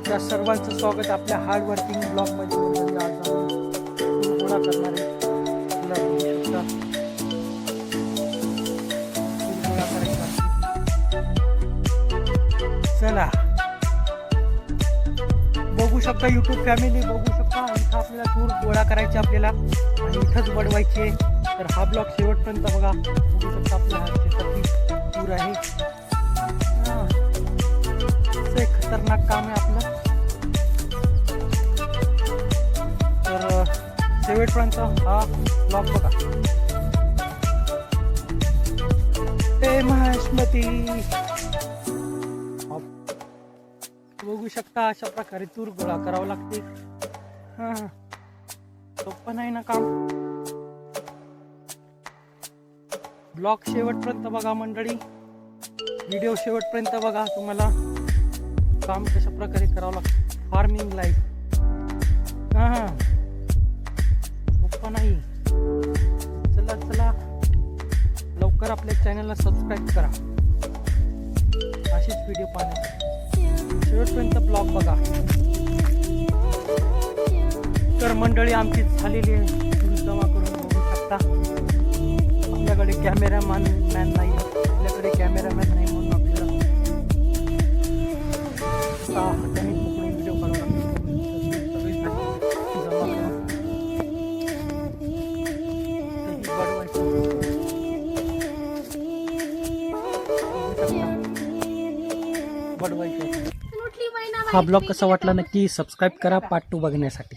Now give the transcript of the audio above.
त्या सर्वांचं स्वागत आपल्या हार्ड वर्किंग ब्लॉग मध्ये. आज आम्ही गोळा करणार आहे. तुला बघू शकता गोळा करायचा. चला बघू शकता यूट्यूब फॅमिली, बघू शकता इथं आपल्याला तूर गोळा करायचे आपल्याला आणि इथंच बनवायचे. तर हा ब्लॉग शेवटपर्यंत बघा. बघू शकता आपल्या शेतातली तूर आहे. खतरनाक काम आहे आपलं. तर शेवटपर्यंत हा ब्लॉग बघा. हे महेशमती बघू शकता अशा प्रकारे तूर गोळा करावं लागते. सोपं नाही ना काम. ब्लॉग शेवटपर्यंत बघा मंडळी, व्हिडिओ शेवटपर्यंत बघा. तुम्हाला काम कशा प्रकारे करावं लागतं. फार्मिंग लाईफ सोपं नाही. चला चला लवकर आपल्या चॅनलला सबस्क्राईब करा असेच व्हिडिओ पाहण्यासाठी. शेवटपर्यंत ब्लॉग बघा. तर मंडळी आमची झालेली आहे जमा करून बघू शकता. आपल्याकडे कॅमेरामॅन नाही, आपल्याकडे कॅमेरामॅन नाही म्हणून आपल्याला हाताने पकडून व्हिडिओ काढावा लागतो. हा ब्लॉग कसा वाटला नक्की सबस्क्राईब करा पार्ट 2 बघण्यासाठी.